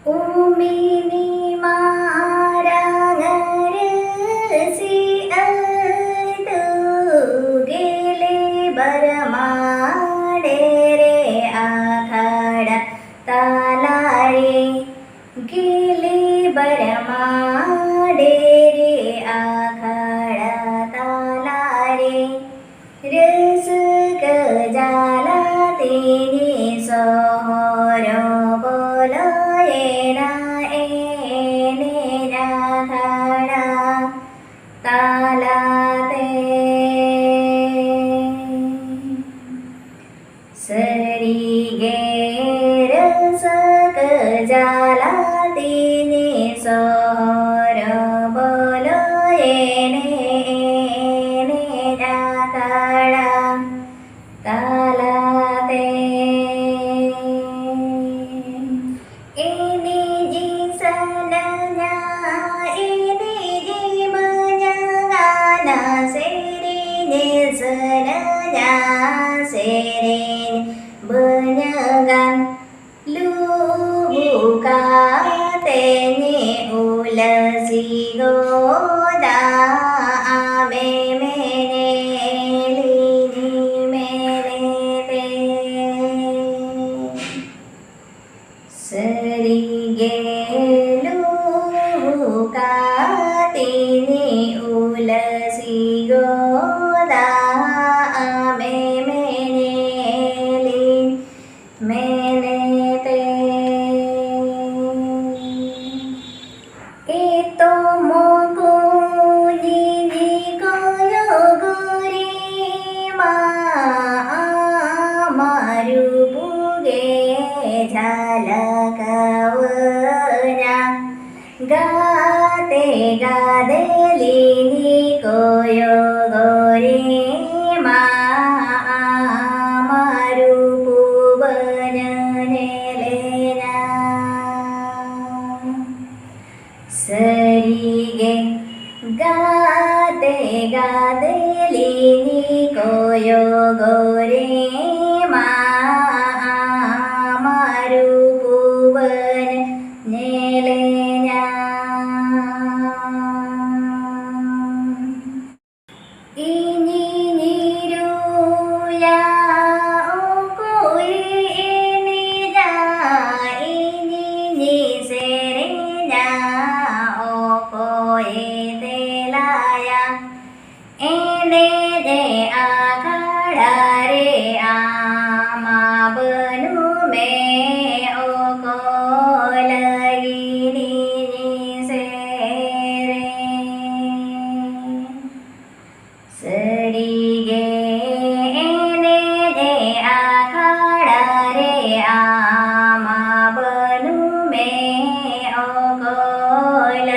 ઉમીની મારા ઘરસી તું ગેલે બરમાડે રે આખાડા તાલા રે ગેલે બરમાડે રે આખાડા તાલા રે રસ ગજાલા તેની સોહરો બોલો એના એને રાખાડા તાલા તે સરી ગે રસ ગજાલા તેની સોહરો બોલો એને રાખાડા તાલા તે એની જી સનના એની જી મનગાના શેરીને સનના શેરીને બનગાન લુબુકા તેને ઉલસી ગોદા આમે મેને લીની મેને તે સરી ગેલું કાતીની ઉલસી ગોદા આમે મેનેલી મેને તે એ તો મોકુની ગયો ગોરી મારું પૂગે ઝાલકવના ગાતે ગાદેલીની કોયો ગોરી મારું પૂવન ને લેના સરી ગે ગાતે ગાદેલીની કોયો ગોરે મારું પૂવન ને લેના ઇની નિરુયા કોઈ એની જા ઇની સેરે જા કોઈ દેલાયા એને દે આખાડા રે આમાં બનું મેં ઓ કોલગીની સેરે સરી ગે એને દે આખાડા રે આમાં બનું મેં ઓ કોલગીની